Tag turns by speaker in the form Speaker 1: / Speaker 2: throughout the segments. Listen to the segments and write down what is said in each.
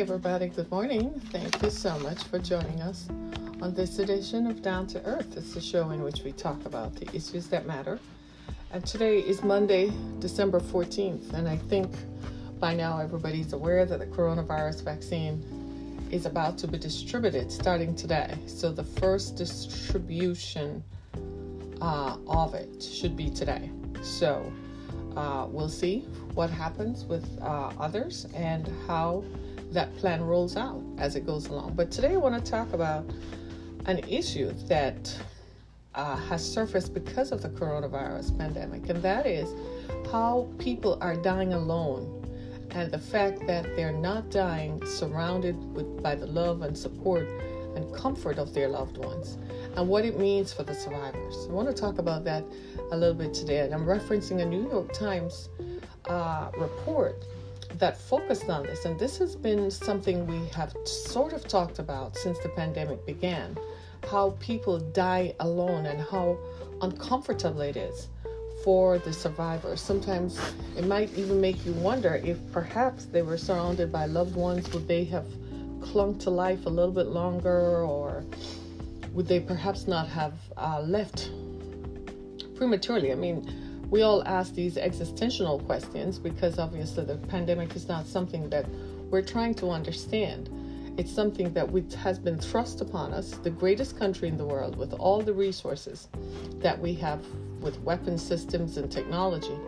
Speaker 1: everybody. Good morning. Thank you so much for joining us on this edition of Down to Earth. It's the show in which we talk about the issues that matter. And today is Monday, December 14th. And I think by now everybody's aware that the coronavirus vaccine is about to be distributed starting today. So the first distribution of it should be today. So we'll see what happens with others and how that plan rolls out as it goes along. But today I want to talk about an issue that has surfaced because of the coronavirus pandemic, and that is how people are dying alone, and the fact that they're not dying surrounded by the love and support and comfort of their loved ones, and what it means for the survivors. I want to talk about that a little bit today, and I'm referencing a New York Times report that focused on this, and this has been something we have sort of talked about since the pandemic began, how people die alone and how uncomfortable it is for the survivors. Sometimes it might even make you wonder if perhaps they were surrounded by loved ones, would they have clung to life a little bit longer, or would they perhaps not have left prematurely? I mean, we all ask these existential questions because obviously the pandemic is not something that we're trying to understand. It's something that has been thrust upon us, the greatest country in the world with all the resources that we have with weapon systems and technology,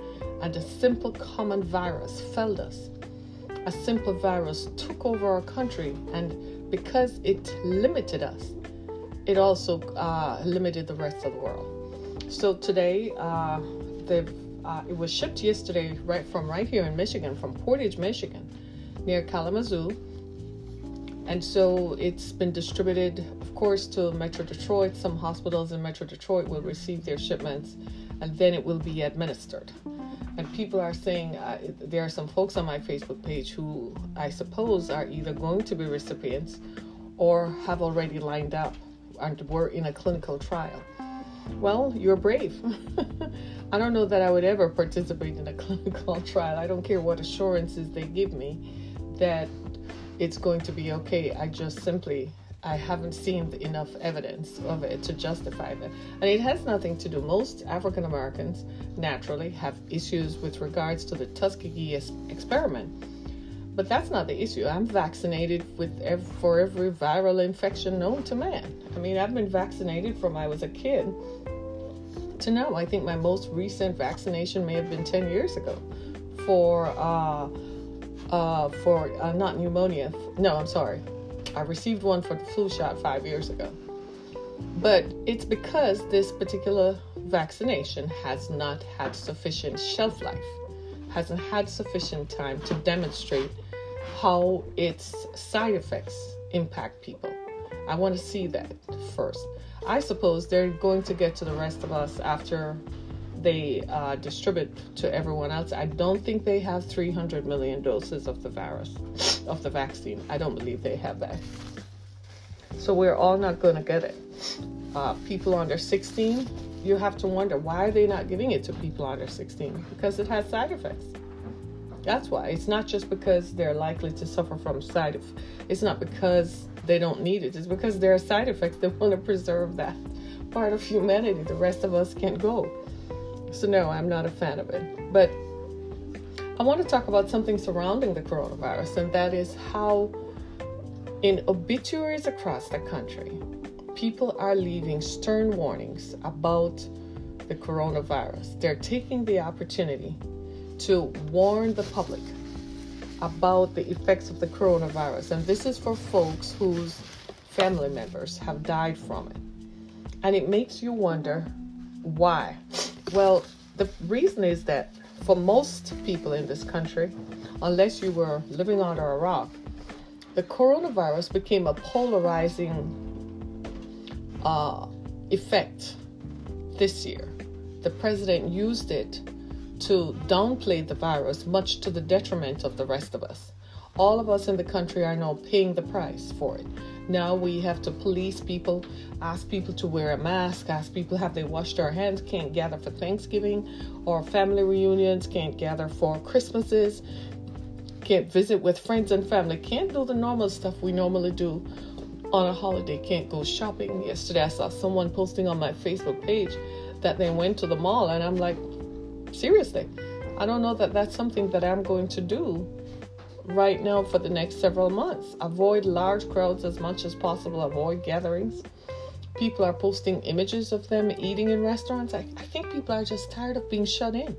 Speaker 1: and a simple common virus felled us. A simple virus took over our country, and because it limited us, it also limited the rest of the world. So today, it was shipped yesterday right here in Michigan, from Portage, Michigan, near Kalamazoo. And so it's been distributed, of course, to Metro Detroit. Some hospitals in Metro Detroit will receive their shipments, and then it will be administered. And people are saying, there are some folks on my Facebook page who I suppose are either going to be recipients or have already lined up and were in a clinical trial. Well, you're brave. I don't know that I would ever participate in a clinical trial. I don't care what assurances they give me that it's going to be okay. I haven't seen enough evidence of it to justify that. And it has nothing to do. Most African Americans naturally have issues with regards to the Tuskegee experiment. But that's not the issue. I'm vaccinated for every viral infection known to man. I mean, I've been vaccinated from I was a kid to now. I think my most recent vaccination may have been 10 years ago for not pneumonia. No, I'm sorry. I received one for the flu shot 5 years ago. But it's because this particular vaccination has not had sufficient shelf life, hasn't had sufficient time to demonstrate how its side effects impact people. I want to see that first. I suppose they're going to get to the rest of us after they distribute to everyone else. I don't think they have 300 million doses of the vaccine. I don't believe they have that. So we're all not going to get it. People under 16, you have to wonder, why are they not giving it to people under 16? Because it has side effects. That's why. It's not just because they're likely to suffer from side effects. It's not because they don't need it. It's because there are side effects. They want to preserve that part of humanity. The rest of us can't go. So no, I'm not a fan of it. But I want to talk about something surrounding the coronavirus, and that is how in obituaries across the country, people are leaving stern warnings about the coronavirus. They're taking the opportunity to warn the public about the effects of the coronavirus. And this is for folks whose family members have died from it. And it makes you wonder why. Well, the reason is that for most people in this country, unless you were living under a rock, the coronavirus became a polarizing effect this year. The president used it to downplay the virus, much to the detriment of the rest of us. All of us in the country are now paying the price for it. Now we have to police people, ask people to wear a mask, ask people have they washed their hands, can't gather for Thanksgiving or family reunions, can't gather for Christmases, can't visit with friends and family, can't do the normal stuff we normally do on a holiday, can't go shopping. Yesterday I saw someone posting on my Facebook page that they went to the mall, and I'm like, seriously, I don't know that that's something that I'm going to do right now for the next several months. Avoid large crowds as much as possible, avoid gatherings. People are posting images of them eating in restaurants. I think people are just tired of being shut in.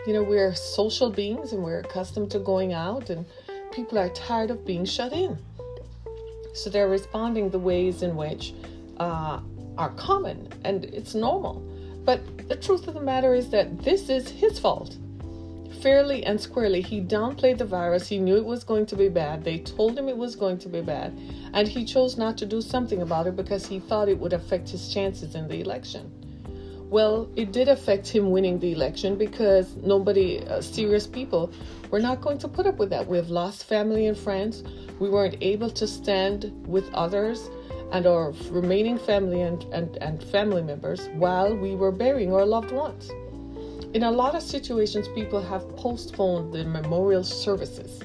Speaker 1: You know, we're social beings and we're accustomed to going out, and people are tired of being shut in. So they're responding the ways in which are common, and it's normal. But the truth of the matter is that this is his fault. Fairly and squarely, he downplayed the virus. He knew it was going to be bad. They told him it was going to be bad, and he chose not to do something about it because he thought it would affect his chances in the election. Well, it did affect him winning the election because serious people, were not going to put up with that. We've lost family and friends. We weren't able to stand with others and our remaining family and family members while we were burying our loved ones. In a lot of situations, people have postponed the memorial services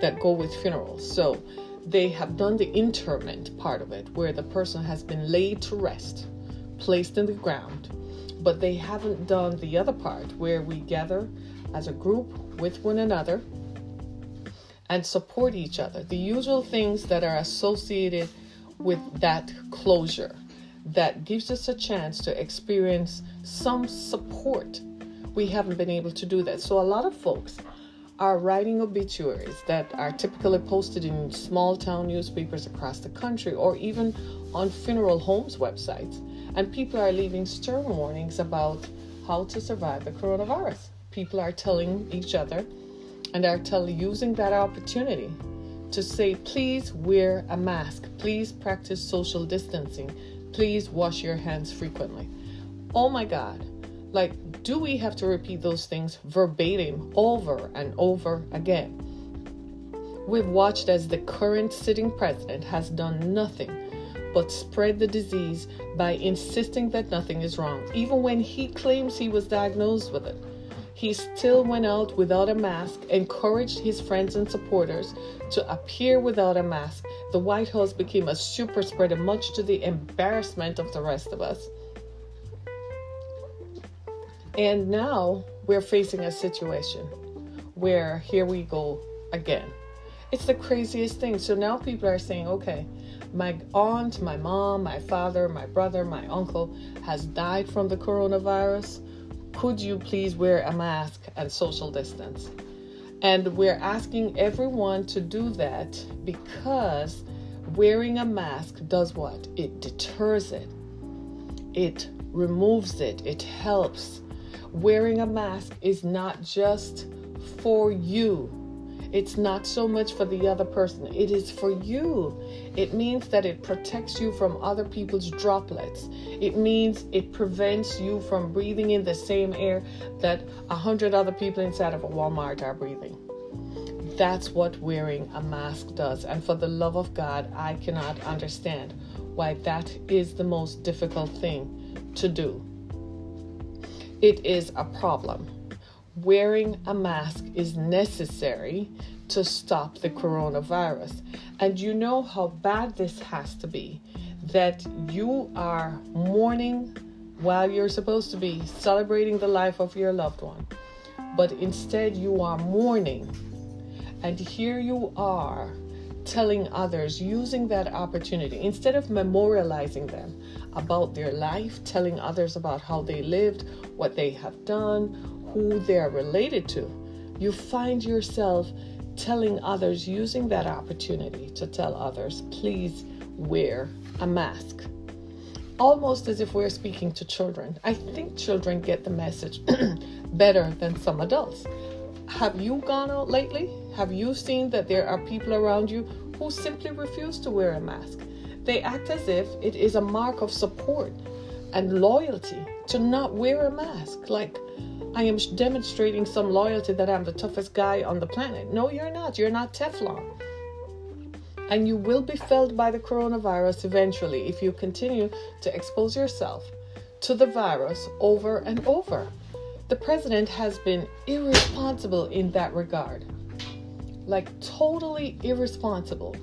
Speaker 1: that go with funerals. So they have done the interment part of it, where the person has been laid to rest, placed in the ground. But they haven't done the other part, where we gather as a group with one another and support each other. The usual things that are associated with that closure that gives us a chance to experience some support. We haven't been able to do that. So a lot of folks are writing obituaries that are typically posted in small town newspapers across the country, or even on funeral homes websites. And people are leaving stern warnings about how to survive the coronavirus. People are telling each other and are using that opportunity to say, please wear a mask, please practice social distancing, please wash your hands frequently. Oh my God. Like, do we have to repeat those things verbatim over and over again? We've watched as the current sitting president has done nothing but spread the disease by insisting that nothing is wrong. Even when he claims he was diagnosed with it, he still went out without a mask, encouraged his friends and supporters to appear without a mask. The White House became a super spreader, much to the embarrassment of the rest of us. And now we're facing a situation where here we go again. It's the craziest thing. So now people are saying, okay, my aunt, my mom, my father, my brother, my uncle has died from the coronavirus. Could you please wear a mask and social distance? And we're asking everyone to do that because wearing a mask does what? It deters it. It removes it. It helps. Wearing a mask is not just for you. It's not so much for the other person. It is for you. It means that it protects you from other people's droplets. It means it prevents you from breathing in the same air that 100 other people inside of a Walmart are breathing. That's what wearing a mask does. And for the love of God, I cannot understand why that is the most difficult thing to do. It is a problem. Wearing a mask is necessary to stop the coronavirus. And you know how bad this has to be, that you are mourning while you're supposed to be celebrating the life of your loved one. But instead you are mourning. And here you are telling others, using that opportunity, instead of memorializing them about their life, telling others about how they lived, what they have done, who they are related to, you find yourself telling others, using that opportunity to tell others, please wear a mask. Almost as if we're speaking to children. I think children get the message better than some adults. Have you gone out lately? Have you seen that there are people around you who simply refuse to wear a mask? They act as if it is a mark of support and loyalty to not wear a mask. Like, I am demonstrating some loyalty that I'm the toughest guy on the planet. No, you're not. You're not Teflon. And you will be felled by the coronavirus eventually if you continue to expose yourself to the virus over and over. The president has been irresponsible in that regard. like totally irresponsible,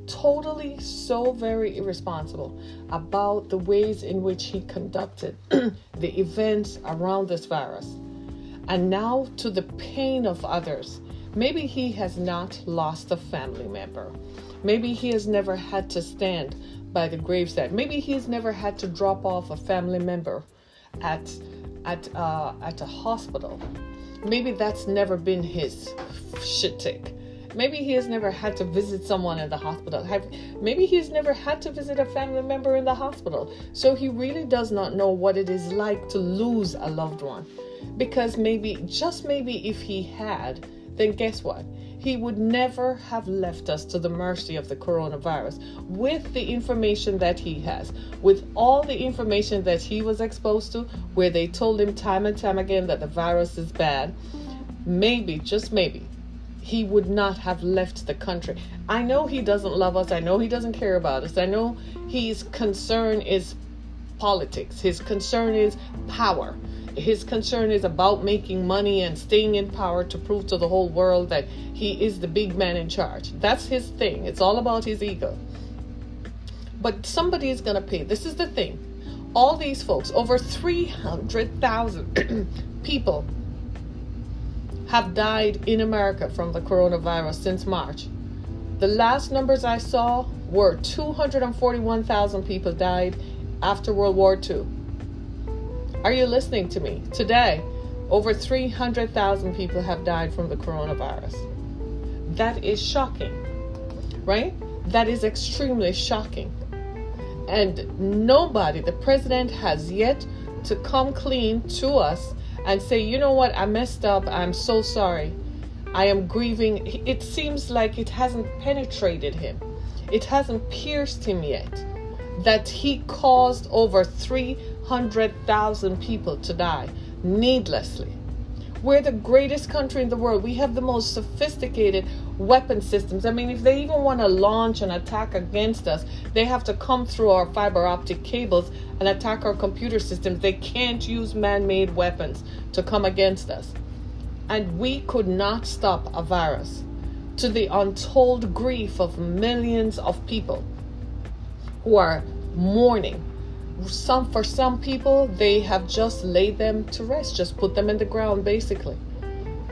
Speaker 1: totally so very irresponsible about the ways in which he conducted the events around this virus. And now to the pain of others. Maybe he has not lost a family member. Maybe he has never had to stand by the graveside. Maybe he has never had to drop off a family member at a hospital. Maybe that's never been his shtick. Maybe he has never had to visit someone in the hospital. Maybe he's never had to visit a family member in the hospital. So he really does not know what it is like to lose a loved one. Because maybe, just maybe if he had, then guess what? He would never have left us to the mercy of the coronavirus with the information that he has, with all the information that he was exposed to, where they told him time and time again that the virus is bad. Maybe, just maybe, he would not have left the country. I know he doesn't love us. I know he doesn't care about us. I know his concern is politics. His concern is power. His concern is about making money and staying in power to prove to the whole world that he is the big man in charge. That's his thing. It's all about his ego. But somebody is going to pay. This is the thing. All these folks, over 300,000 people have died in America from the coronavirus since March. The last numbers I saw were 241,000 people died after World War II. Are you listening to me? Today, over 300,000 people have died from the coronavirus. That is shocking, right? That is extremely shocking. And nobody, the president has yet to come clean to us and say, you know what, I messed up. I'm so sorry. I am grieving. It seems like it hasn't penetrated him. It hasn't pierced him yet. That he caused over 300,000 people to die needlessly. We're the greatest country in the world. We have the most sophisticated weapon systems. I mean, if they even want to launch an attack against us, they have to come through our fiber optic cables and attack our computer systems. They can't use man-made weapons to come against us. And we could not stop a virus, to the untold grief of millions of people who are mourning. For some people, they have just laid them to rest, just put them in the ground, basically.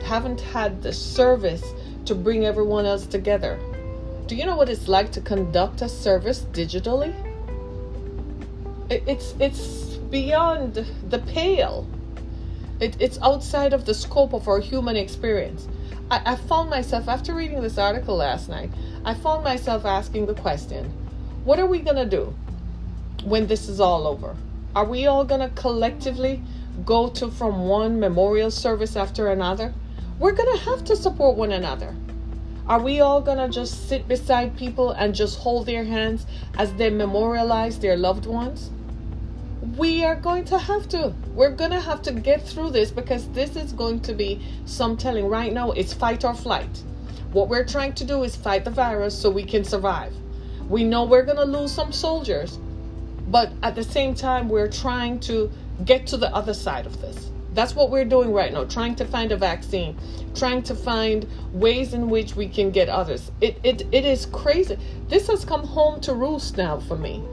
Speaker 1: Haven't had the service to bring everyone else together. Do you know what it's like to conduct a service digitally? It's beyond the pale. It's outside of the scope of our human experience. I found myself, after reading this article last night, I found myself asking the question, what are we going to do when this is all over? Are we all going to collectively go to from one memorial service after another? We're going to have to support one another. Are we all going to just sit beside people and just hold their hands as they memorialize their loved ones? We are going to have to. We're going to have to get through this, because this is going to be some telling. Right now, it's fight or flight. What we're trying to do is fight the virus so we can survive. We know we're going to lose some soldiers, but at the same time, we're trying to get to the other side of this. That's what we're doing right now, trying to find a vaccine, trying to find ways in which we can get others. It is crazy. This has come home to roost now for me.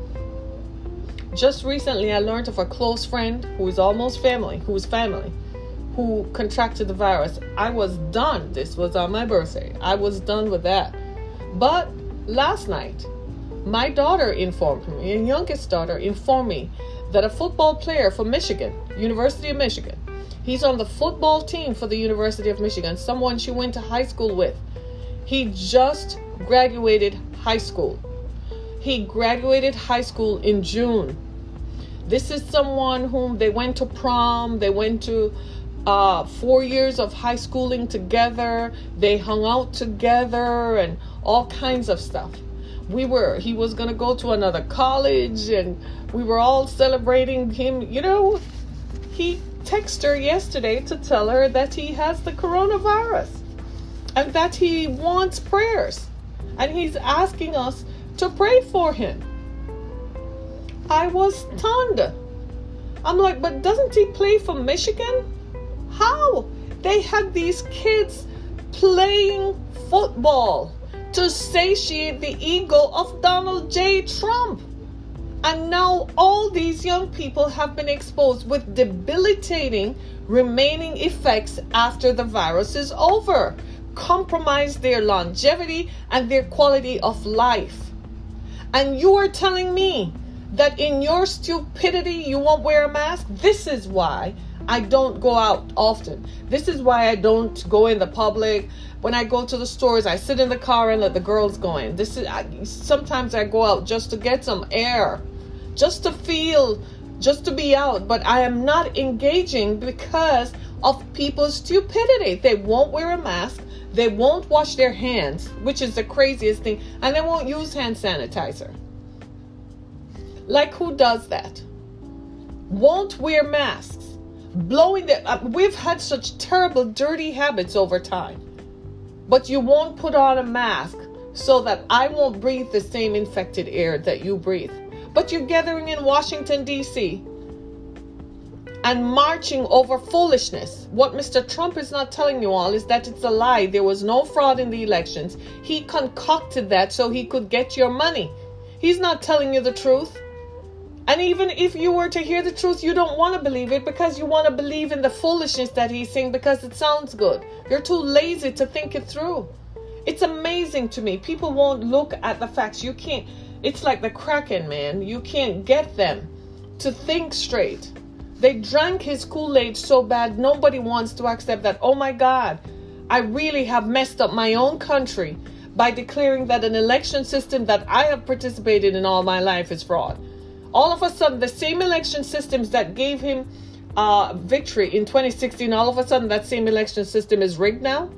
Speaker 1: Just recently, I learned of a close friend who is almost family, who contracted the virus. I was done. This was on my birthday. I was done with that. But last night, my daughter informed me, my youngest daughter informed me that a football player from Michigan, University of Michigan, he's on the football team for the University of Michigan, someone she went to high school with. He just graduated high school. He graduated high school in June. This is someone whom they went to prom, they went to 4 years of high schooling together, they hung out together and all kinds of stuff. He was going to go to another college and we were all celebrating him. You know, he texted her yesterday to tell her that he has the coronavirus and that he wants prayers. And he's asking us to pray for him. I was stunned. I'm like, but doesn't he play for Michigan? How? They had these kids playing football to satiate the ego of Donald J. Trump. And now all these young people have been exposed with debilitating remaining effects after the virus is over, compromise their longevity and their quality of life. And you are telling me that in your stupidity you won't wear a mask? This is why I don't go out often. This is why I don't go in the public. When I go to the stores, I sit in the car and let the girls go in. Sometimes I go out just to get some air, just to feel, just to be out. But I am not engaging because of people's stupidity. They won't wear a mask. They won't wash their hands, which is the craziest thing. And they won't use hand sanitizer. Like, who does that? Won't wear masks. We've had such terrible, dirty habits over time. But you won't put on a mask so that I won't breathe the same infected air that you breathe. But you're gathering in Washington, D.C. and marching over foolishness. What Mr. Trump is not telling you all is that it's a lie. There was no fraud in the elections. He concocted that so he could get your money. He's not telling you the truth. And even if you were to hear the truth, you don't want to believe it because you want to believe in the foolishness that he's saying because it sounds good. You're too lazy to think it through. It's amazing to me. People won't look at the facts. You can't. It's like the Kraken, man. You can't get them to think straight. They drank his Kool-Aid so bad, nobody wants to accept that, oh my God, I really have messed up my own country by declaring that an election system that I have participated in all my life is fraud. All of a sudden, the same election systems that gave him victory in 2016, all of a sudden that same election system is rigged now?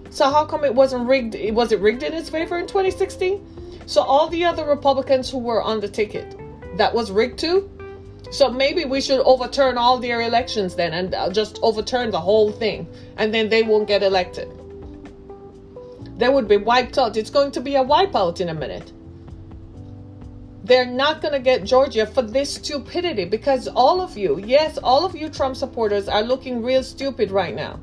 Speaker 1: So how come it wasn't rigged? Was it rigged in his favor in 2016? So all the other Republicans who were on the ticket, that was rigged too? So maybe we should overturn all their elections then and just overturn the whole thing. And then they won't get elected. They would be wiped out. It's going to be a wipeout in a minute. They're not going to get Georgia for this stupidity because all of you, yes, all of you Trump supporters are looking real stupid right now.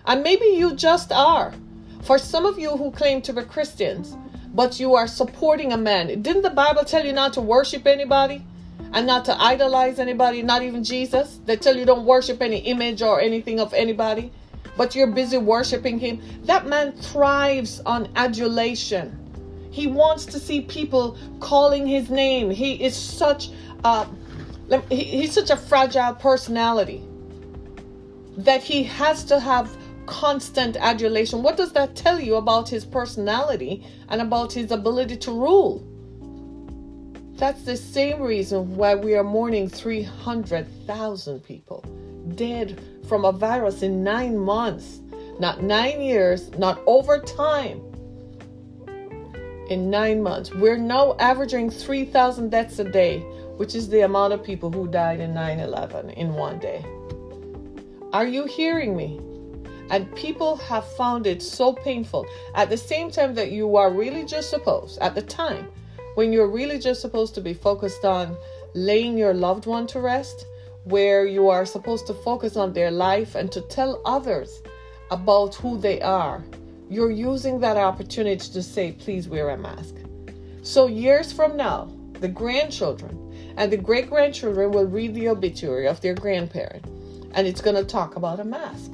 Speaker 1: And maybe you just are. For some of you who claim to be Christians, but you are supporting a man. Didn't the Bible tell you not to worship anybody and not to idolize anybody, not even Jesus? They tell you don't worship any image or anything of anybody, but you're busy worshiping him. That man thrives on adulation. He wants to see people calling his name. He is he's such a fragile personality that he has to have constant adulation. What does that tell you about his personality and about his ability to rule? That's the same reason why we are mourning 300,000 people dead from a virus in 9 months, not 9 years, not over time. In 9 months, we're now averaging 3,000 deaths a day, which is the amount of people who died in 9/11 in one day. Are you hearing me? And people have found it so painful. At the same time that you are really just supposed, at the time when you're really just supposed to be focused on laying your loved one to rest, where you are supposed to focus on their life and to tell others about who they are, you're using that opportunity to say, please wear a mask. So years from now, the grandchildren and the great-grandchildren will read the obituary of their grandparent, and it's going to talk about a mask.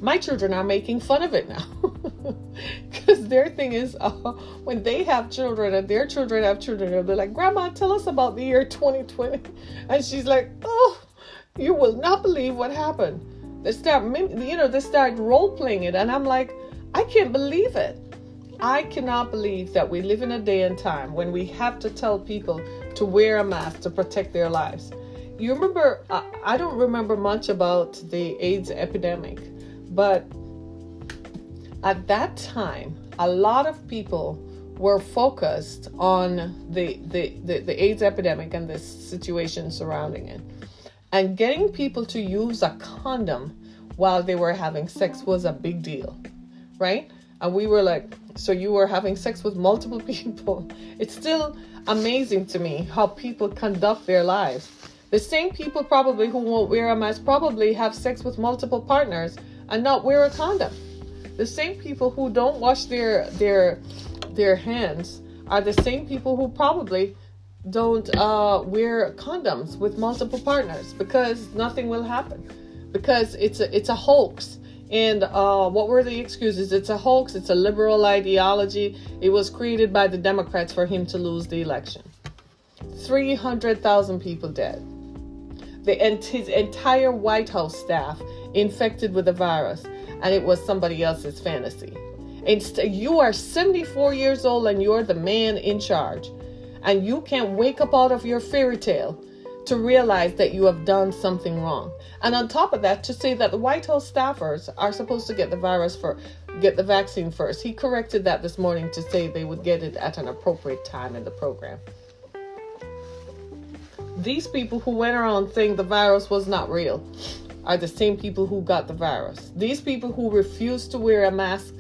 Speaker 1: My children are making fun of it now because their thing is when they have children and their children have children, they'll be like, Grandma, tell us about the year 2020. And she's like, oh, you will not believe what happened. They start role-playing it. And I'm like, I can't believe it. I cannot believe that we live in a day and time when we have to tell people to wear a mask to protect their lives. You remember, I don't remember much about the AIDS epidemic, but at that time, a lot of people were focused on the AIDS epidemic and the situation surrounding it. And getting people to use a condom while they were having sex was a big deal, right? And we were like, so you were having sex with multiple people. It's still amazing to me how people conduct their lives. The same people probably who won't wear a mask probably have sex with multiple partners and not wear a condom. The same people who don't wash their hands are the same people who probably don't wear condoms with multiple partners, because nothing will happen, because it's a hoax. And what were the excuses? It's a hoax. It's a liberal ideology. It was created by the Democrats for him to lose the election. 300,000 people dead. His entire White House staff infected with the virus, and it was somebody else's fantasy. You are 74 years old and you're the man in charge, and you can't wake up out of your fairy tale to realize that you have done something wrong. And on top of that, to say that the White House staffers are supposed to get the vaccine first. He corrected that this morning to say they would get it at an appropriate time in the program. These people who went around saying the virus was not real are the same people who got the virus. These people who refused to wear a mask,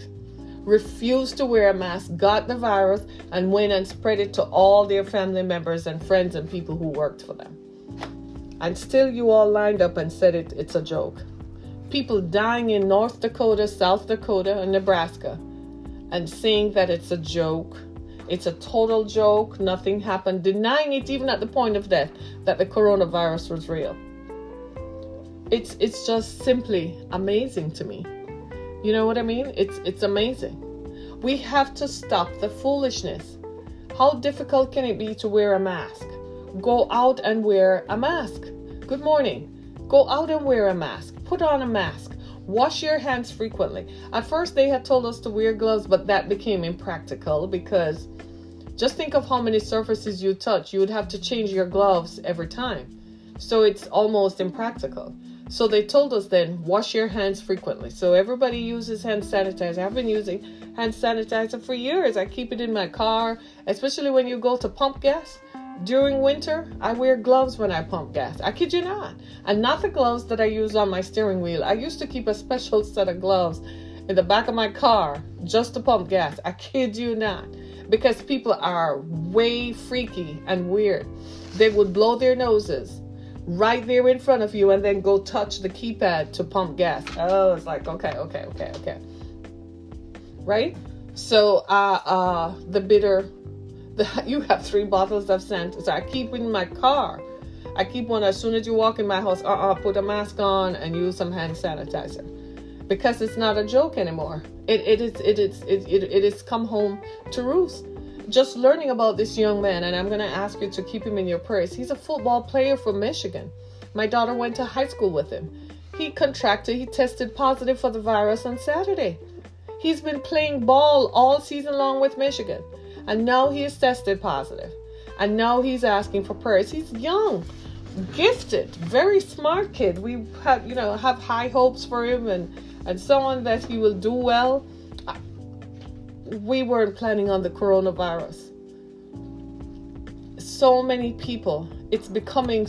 Speaker 1: got the virus and went and spread it to all their family members and friends and people who worked for them. And still you all lined up and said it's a joke. People dying in North Dakota, South Dakota, and Nebraska, and saying that it's a joke. It's a total joke. Nothing happened. Denying it even at the point of death that the coronavirus was real. It's just simply amazing to me. You know what I mean? It's amazing. We have to stop the foolishness. How difficult can it be to wear a mask? Go out and wear a mask. Good morning. Go out and wear a mask. Put on a mask. Wash your hands frequently. At first they had told us to wear gloves, but that became impractical, because just think of how many surfaces you touch. You would have to change your gloves every time. So it's almost impractical. So they told us then, wash your hands frequently. So everybody uses hand sanitizer. I've been using hand sanitizer for years. I keep it in my car, especially when you go to pump gas. During winter, I wear gloves when I pump gas. I kid you not. And not the gloves that I use on my steering wheel. I used to keep a special set of gloves in the back of my car just to pump gas. I kid you not. Because people are way freaky and weird. They would blow their noses right there in front of you and then go touch the keypad to pump gas. Oh, it's like, okay. Right? So, you have 3 bottles of scent. So I keep in my car. I keep one as soon as you walk in my house. Put a mask on and use some hand sanitizer, because it's not a joke anymore. It is come home to roost. Just learning about this young man, and I'm going to ask you to keep him in your prayers. He's a football player from Michigan. My daughter went to high school with him. He tested positive for the virus on Saturday. He's been playing ball all season long with Michigan. And now he is tested positive. And now he's asking for prayers. He's young, gifted, very smart kid. We have high hopes for him and so on, that he will do well. We weren't planning on the coronavirus. So many people. It's getting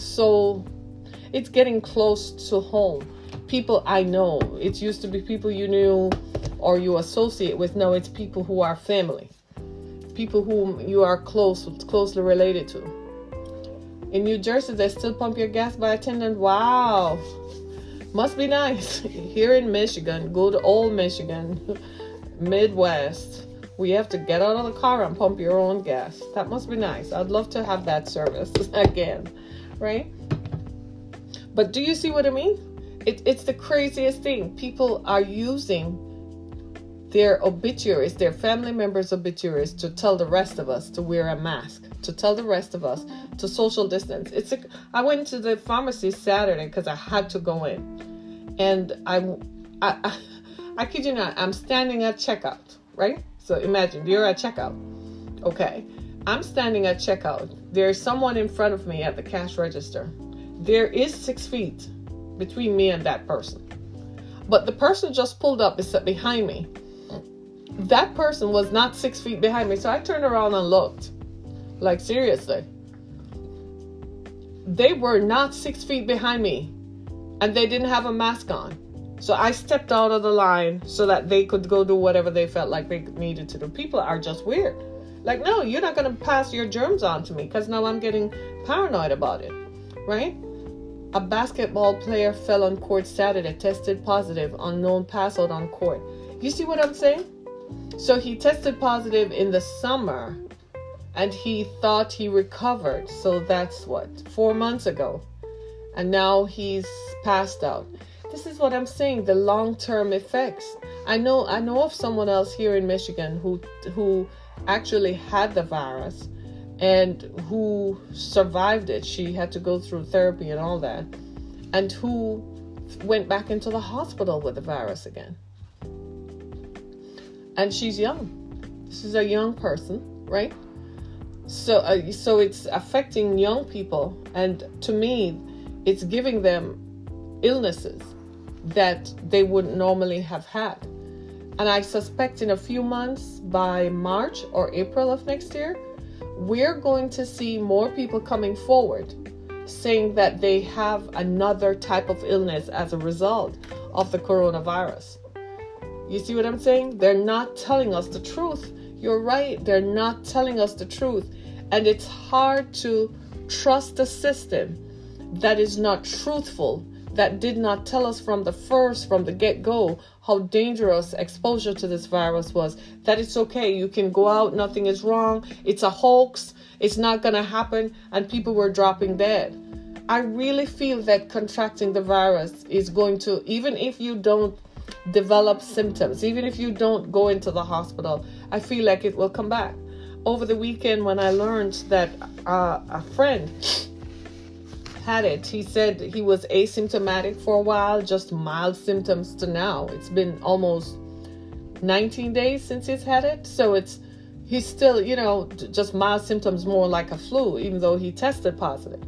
Speaker 1: close to home. People I know. It used to be people you knew or you associate with. Now it's people who are family. People whom you are closely related to. In New Jersey, they still pump your gas by attendant. Wow. Must be nice. Here in Michigan, go to old Michigan, Midwest, we have to get out of the car and pump your own gas. That must be nice. I'd love to have that service again, right? But do you see what I mean? It's the craziest thing. People are using their obituaries, their family members' obituaries, to tell the rest of us to wear a mask, to tell the rest of us to social distance. I went to the pharmacy Saturday because I had to go in, and I kid you not, I'm standing at checkout, right? So imagine you're at checkout. Okay, I'm standing at checkout. There's someone in front of me at the cash register. There is 6 feet between me and that person, but the person just pulled up behind me. That person was not 6 feet behind me. So I turned around and looked. Like, seriously. They were not 6 feet behind me. And they didn't have a mask on. So I stepped out of the line so that they could go do whatever they felt like they needed to do. People are just weird. Like, no, you're not going to pass your germs on to me, because now I'm getting paranoid about it. Right? A basketball player fell on court Saturday, tested positive, unknown pass out on court. You see what I'm saying? So he tested positive in the summer and he thought he recovered. So that's 4 months ago. And now he's passed out. This is what I'm saying, the long-term effects. I know of someone else here in Michigan who actually had the virus and who survived it. She had to go through therapy and all that, and who went back into the hospital with the virus again. And she's young. This is a young person, right? So it's affecting young people, and to me, it's giving them illnesses that they wouldn't normally have had. And I suspect in a few months, by March or April of next year, we're going to see more people coming forward saying that they have another type of illness as a result of the coronavirus. You see what I'm saying? They're not telling us the truth. You're right. They're not telling us the truth. And it's hard to trust a system that is not truthful, that did not tell us from the get-go, how dangerous exposure to this virus was, that it's okay, you can go out, nothing is wrong, it's a hoax, it's not going to happen, and people were dropping dead. I really feel that contracting the virus is going to, even if you don't develop symptoms, even if you don't go into the hospital, I feel like it will come back. Over the weekend when I learned that a friend had it, he said he was asymptomatic for a while, just mild symptoms, to now it's been almost 19 days since he's had it. So he's still, just mild symptoms, more like a flu, even though he tested positive.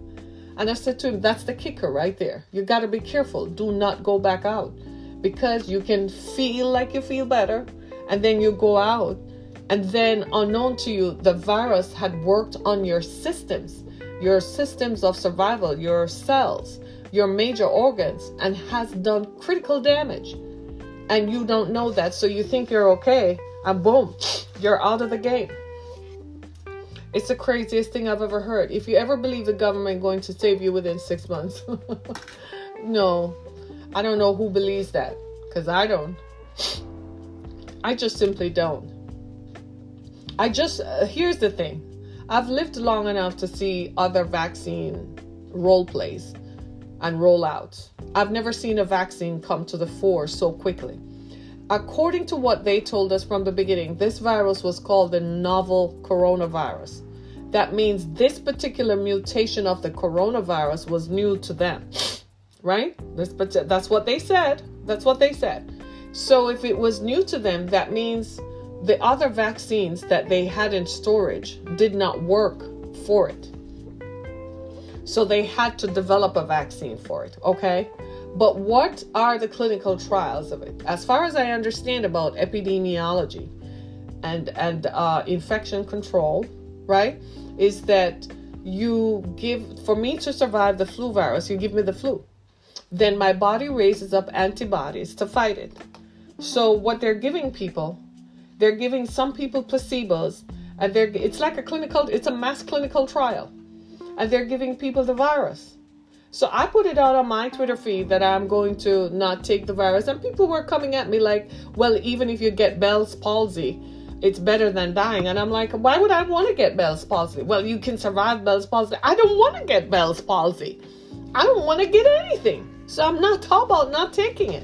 Speaker 1: And I said to him, that's the kicker right there. You got to be careful. Do not go back out, because you can feel like you feel better, and then you go out, and then unknown to you, the virus had worked on your systems of survival, your cells, your major organs, and has done critical damage. And you don't know that, so you think you're okay, and boom, you're out of the game. It's the craziest thing I've ever heard. If you ever believe the government going to save you within 6 months, no, I don't know who believes that, because I don't. I just simply don't. Here's the thing. I've lived long enough to see other vaccine role plays and rollouts. I've never seen a vaccine come to the fore so quickly. According to what they told us from the beginning, this virus was called the novel coronavirus. That means this particular mutation of the coronavirus was new to them, right? That's what they said. That's what they said. So if it was new to them, that means the other vaccines that they had in storage did not work for it. So they had to develop a vaccine for it, okay? But what are the clinical trials of it? As far as I understand about epidemiology and infection control, right, is that for me to survive the flu virus, you give me the flu. Then my body raises up antibodies to fight it. So what they're giving people, they're giving some people placebos, and it's a mass clinical trial, and they're giving people the virus. So I put it out on my Twitter feed that I'm going to not take the virus, and people were coming at me like, well, even if you get Bell's palsy, it's better than dying. And I'm like, why would I want to get Bell's palsy? Well, you can survive Bell's palsy. I don't want to get Bell's palsy. I don't want to get anything. So I'm not talking about not taking it.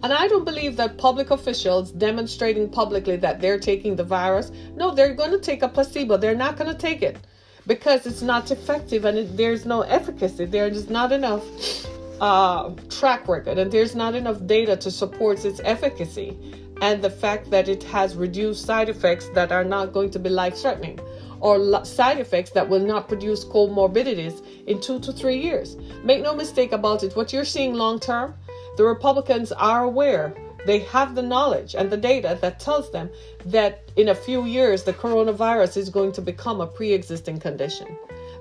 Speaker 1: And I don't believe that public officials demonstrating publicly that they're taking the virus, no, they're going to take a placebo. They're not going to take it because it's not effective, and there's no efficacy. There's not enough track record, and there's not enough data to support its efficacy and the fact that it has reduced side effects that are not going to be life-threatening, or side effects that will not produce comorbidities in 2 to 3 years. Make no mistake about it. What you're seeing long-term, the Republicans are aware. They have the knowledge and the data that tells them that in a few years, the coronavirus is going to become a pre-existing condition.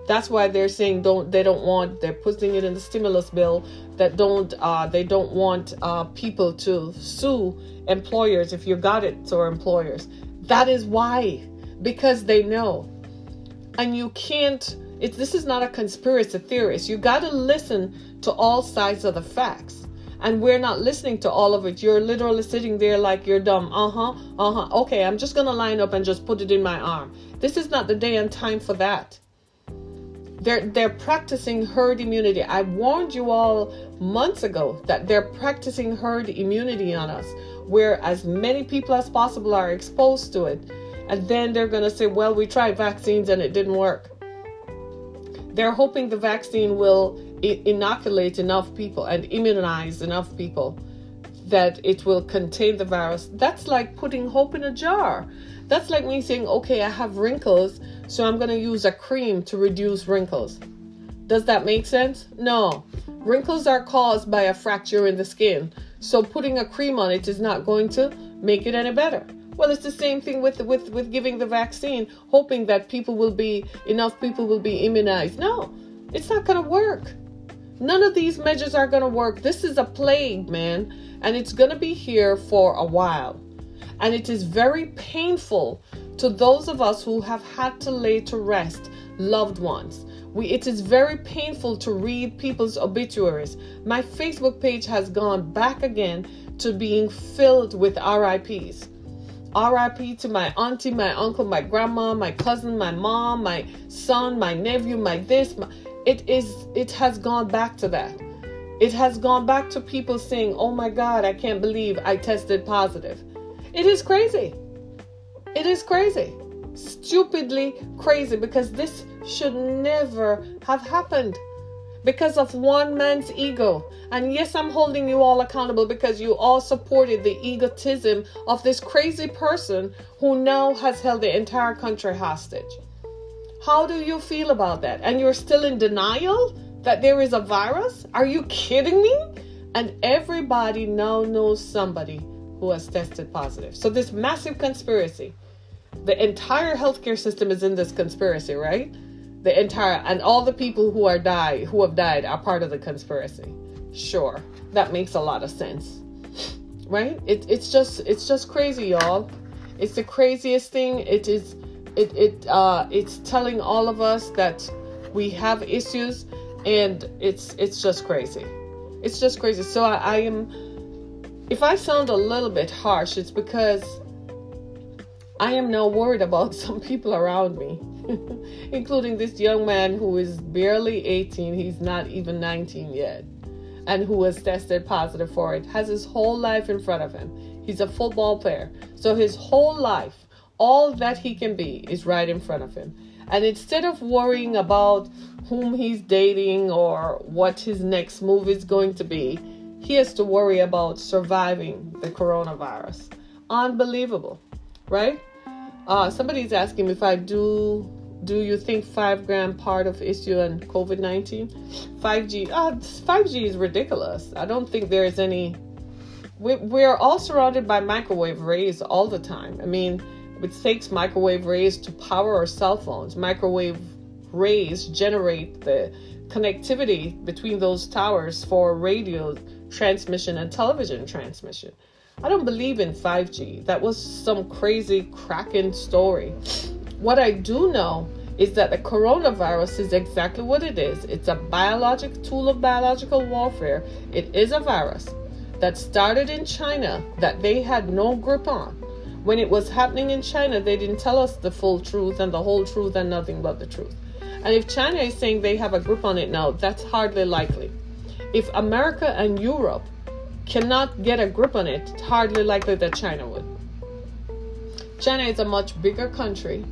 Speaker 1: That's why they're saying they're putting it in the stimulus bill that they don't want people to sue employers if you got it, or employers. That is why, because they know. And you can't, this is not a conspiracy theorist. You got to listen to all sides of the facts. And we're not listening to all of it. You're literally sitting there like you're dumb. Okay, I'm just going to line up and just put it in my arm. This is not the day and time for that. They're practicing herd immunity. I warned you all months ago that they're practicing herd immunity on us, where as many people as possible are exposed to it. And then they're going to say, well, we tried vaccines and it didn't work. They're hoping the vaccine will inoculate enough people and immunize enough people that it will contain the virus. That's like putting hope in a jar. That's like me saying, okay, I have wrinkles, so I'm going to use a cream to reduce wrinkles. Does that make sense? No. Wrinkles are caused by a fracture in the skin. So putting a cream on it is not going to make it any better. Well, it's the same thing with giving the vaccine, hoping that enough people will be immunized. No, it's not going to work. None of these measures are going to work. This is a plague, man, and it's going to be here for a while. And it is very painful to those of us who have had to lay to rest loved ones. It is very painful to read people's obituaries. My Facebook page has gone back again to being filled with RIPs. RIP to my auntie, my uncle, my grandma, my cousin, my mom, my son, my nephew, it has gone back to that. It has gone back to people saying, oh my God, I can't believe I tested positive. It is crazy. It is crazy. Stupidly crazy, because this should never have happened because of one man's ego. And yes, I'm holding you all accountable because you all supported the egotism of this crazy person who now has held the entire country hostage. How do you feel about that? And you're still in denial that there is a virus? Are you kidding me? And everybody now knows somebody who has tested positive. So this massive conspiracy, the entire healthcare system is in this conspiracy, right? And all the people who have died are part of the conspiracy. Sure, that makes a lot of sense, right? It's just crazy, y'all. It's the craziest thing. It's telling all of us that we have issues, and it's just crazy. It's just crazy. So I am. If I sound a little bit harsh, it's because I am now worried about some people around me, including this young man who is barely 18. He's not even 19 yet, and who has tested positive for it, has his whole life in front of him. He's a football player. So his whole life, all that he can be, is right in front of him. And instead of worrying about whom he's dating or what his next move is going to be, he has to worry about surviving the coronavirus. Unbelievable, right? Somebody's asking me if I do you think 5 gram part of issue on COVID-19? 5G. 5G is ridiculous. I don't think there is any. We're all surrounded by microwave rays all the time. I mean, it takes microwave rays to power our cell phones. Microwave rays generate the connectivity between those towers for radio transmission and television transmission. I don't believe in 5G. That was some crazy Kraken story. What I do know is that the coronavirus is exactly what it is. It's a biologic tool of biological warfare. It is a virus that started in China that they had no grip on. When it was happening in China, they didn't tell us the full truth and the whole truth and nothing but the truth. And if China is saying they have a grip on it now, that's hardly likely. If America and Europe cannot get a grip on it, it's hardly likely that China would. China is a much bigger country.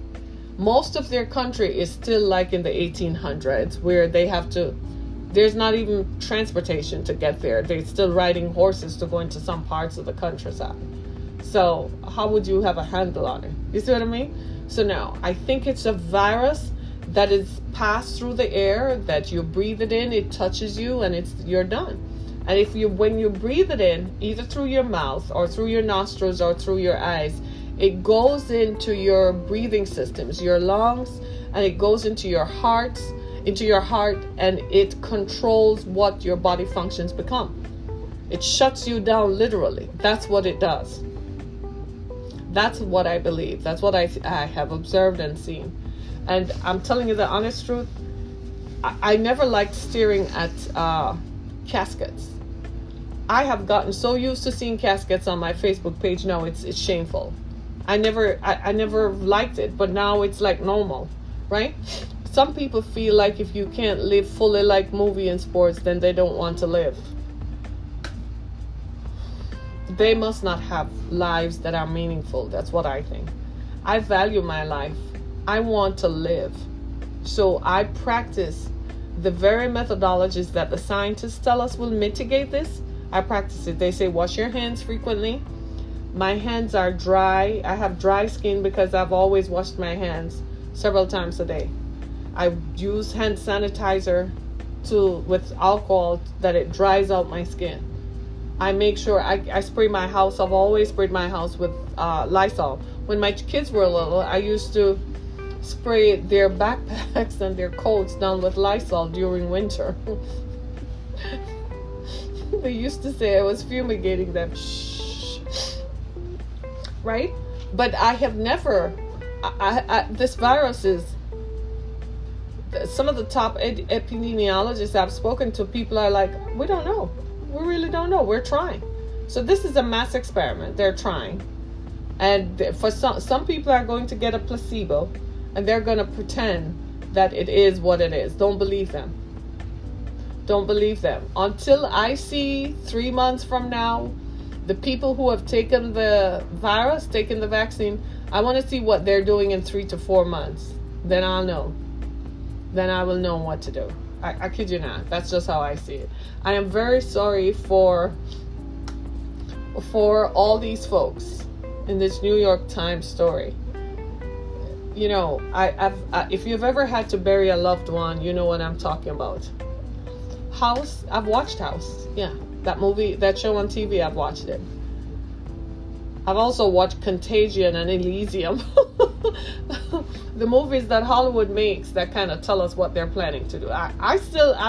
Speaker 1: Most of their country is still like in the 1800s, where there's not even transportation to get there. They're still riding horses to go into some parts of the countryside. So how would you have a handle on it? You see what I mean? So now, I think it's a virus that is passed through the air, that you breathe it in, it touches you, and you're done. And when you breathe it in, either through your mouth or through your nostrils or through your eyes, it goes into your breathing systems, your lungs, and it goes into your heart, and it controls what your body functions become. It shuts you down literally. That's what it does. That's what I believe. That's what I have observed and seen. And I'm telling you the honest truth, I never liked staring at caskets. I have gotten so used to seeing caskets on my Facebook page now, it's shameful. I never liked it, but now it's like normal, right? Some people feel like if you can't live fully like movie and sports, then they don't want to live. They must not have lives that are meaningful. That's what I think. I value my life. I want to live. So I practice the very methodologies that the scientists tell us will mitigate this. I practice it. They say wash your hands frequently. My hands are dry. I have dry skin because I've always washed my hands several times a day. I use hand sanitizer with alcohol that it dries out my skin. I make sure I spray my house. I've always sprayed my house with Lysol. When my kids were little, I used to spray their backpacks and their coats down with Lysol during winter. They used to say I was fumigating them. Shh. Right? But I have never, this virus is, some of the top epidemiologists I've spoken to, people are like, we don't know. We really don't know. We're trying. So this is a mass experiment. They're trying. And for some people are going to get a placebo, and they're going to pretend that it is what it is. Don't believe them. Don't believe them. Until I see 3 months from now, the people who have taken the virus, taken the vaccine, I want to see what they're doing in 3 to 4 months. Then I'll know. Then I will know what to do. I kid you not. That's just how I see it. I am very sorry for all these folks in this New York Times story. You know, if you've ever had to bury a loved one, you know what I'm talking about. House, I've watched House. Yeah, that movie, that show on TV, I've watched it. I've also watched Contagion and Elysium. The movies that Hollywood makes that kind of tell us what they're planning to do. I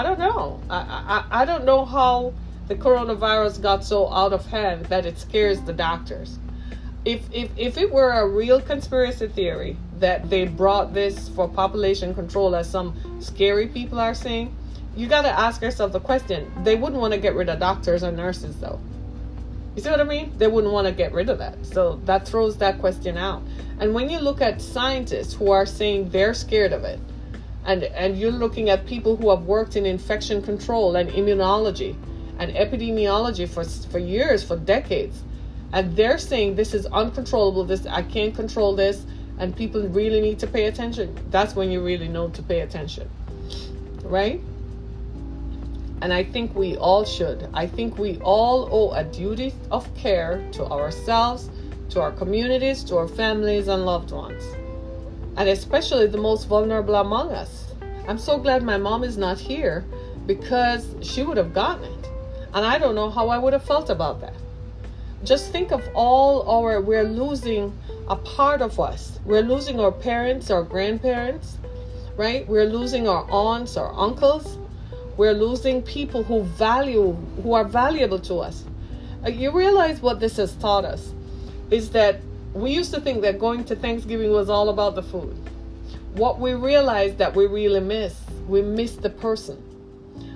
Speaker 1: don't know. I don't know how the coronavirus got so out of hand that it scares the doctors. If it were a real conspiracy theory that they brought this for population control, as some scary people are saying, you got to ask yourself the question. They wouldn't want to get rid of doctors and nurses, though. You see what I mean? They wouldn't want to get rid of that. So that throws that question out. And when you look at scientists who are saying they're scared of it, and you're looking at people who have worked in infection control and immunology and epidemiology for years, for decades, and they're saying this is uncontrollable, this I can't control this, and people really need to pay attention, that's when you really know to pay attention. Right? And I think we all should. I think we all owe a duty of care to ourselves, to our communities, to our families and loved ones. And especially the most vulnerable among us. I'm so glad my mom is not here, because she would have gotten it. And I don't know how I would have felt about that. Just think of we're losing a part of us. We're losing our parents, our grandparents, right? We're losing our aunts, our uncles. We're losing people who are valuable to us. You realize what this has taught us is that we used to think that going to Thanksgiving was all about the food. What we realized that we really we miss the person.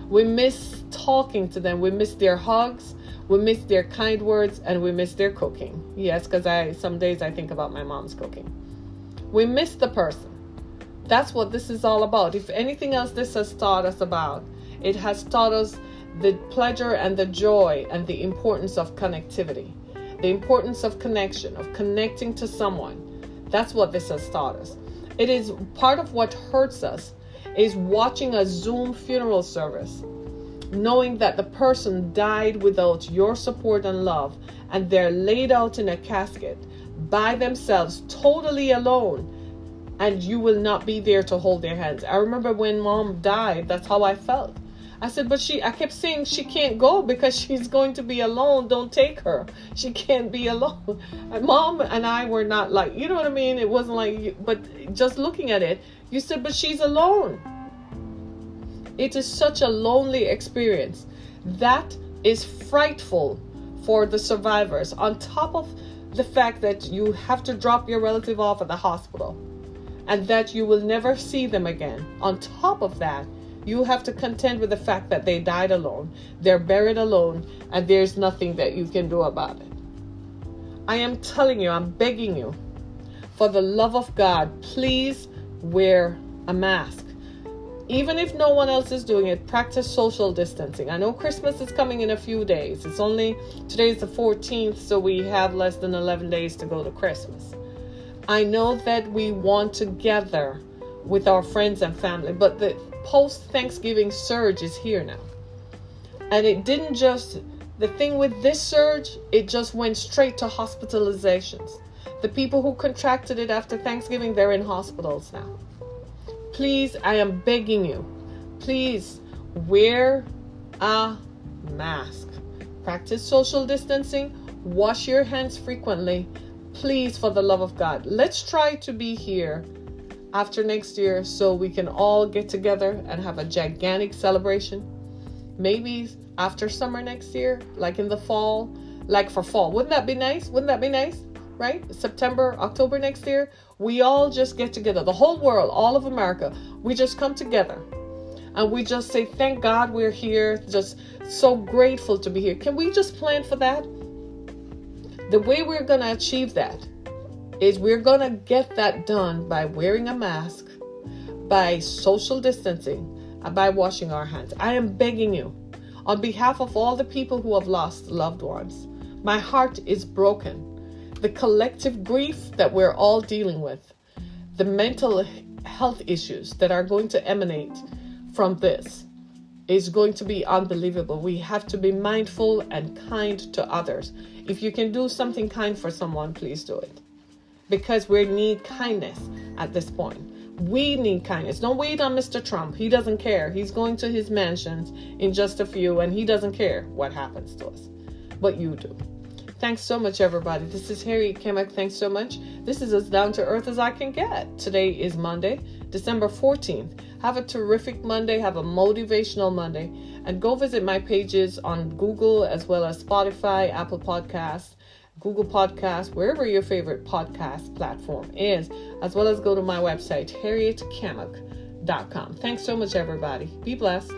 Speaker 1: We miss talking to them. We miss their hugs. We miss their kind words, and we miss their cooking. Yes, because some days I think about my mom's cooking. We miss the person. That's what this is all about. If anything else this has taught us about, it has taught us the pleasure and the joy and the importance of connectivity, the importance of connection, of connecting to someone. That's what this has taught us. It is part of what hurts us is watching a Zoom funeral service, knowing that the person died without your support and love, and they're laid out in a casket by themselves, totally alone, and you will not be there to hold their hands. I remember when Mom died, that's how I felt. I said, but I kept saying she can't go because she's going to be alone. Don't take her. She can't be alone. And Mom and I were not like, you know what I mean? It wasn't like, but just looking at it, you said, but she's alone. It is such a lonely experience. That is frightful for the survivors. On top of the fact that you have to drop your relative off at the hospital and that you will never see them again. On top of that, You have to contend with the fact that they died alone, they're buried alone, and there's nothing that you can do about it. I am telling you, I'm begging you, for the love of God, please wear a mask. Even if no one else is doing it, practice social distancing. I know Christmas is coming in a few days. Today's the 14th, so we have less than 11 days to go to Christmas. I know that we want to gather with our friends and family, but the post-Thanksgiving surge is here now. And the thing with this surge, it just went straight to hospitalizations. The people who contracted it after Thanksgiving, they're in hospitals now. Please, I am begging you, please wear a mask. Practice social distancing. Wash your hands frequently. Please, for the love of God, let's try to be here after next year so we can all get together and have a gigantic celebration. Maybe after summer next year, like in the fall, like for fall. Wouldn't that be nice? Right? September, October next year, we all just get together. The whole world, all of America, we just come together and we just say, thank God we're here. Just so grateful to be here. Can we just plan for that? The way we're going to achieve that is we're going to get that done by wearing a mask, by social distancing, and by washing our hands. I am begging you, on behalf of all the people who have lost loved ones, my heart is broken. The collective grief that we're all dealing with, the mental health issues that are going to emanate from this is going to be unbelievable. We have to be mindful and kind to others. If you can do something kind for someone, please do it. Because we need kindness at this point. We need kindness. Don't wait on Mr. Trump. He doesn't care. He's going to his mansions in just a few, and he doesn't care what happens to us. But you do. Thanks so much, everybody. This is Harriet Kemek. Thanks so much. This is as down to earth as I can get. Today is Monday, December 14th. Have a terrific Monday. Have a motivational Monday. And go visit my pages on Google as well as Spotify, Apple Podcasts, Google Podcasts, wherever your favorite podcast platform is, as well as go to my website, harrietkemek.com. Thanks so much, everybody. Be blessed.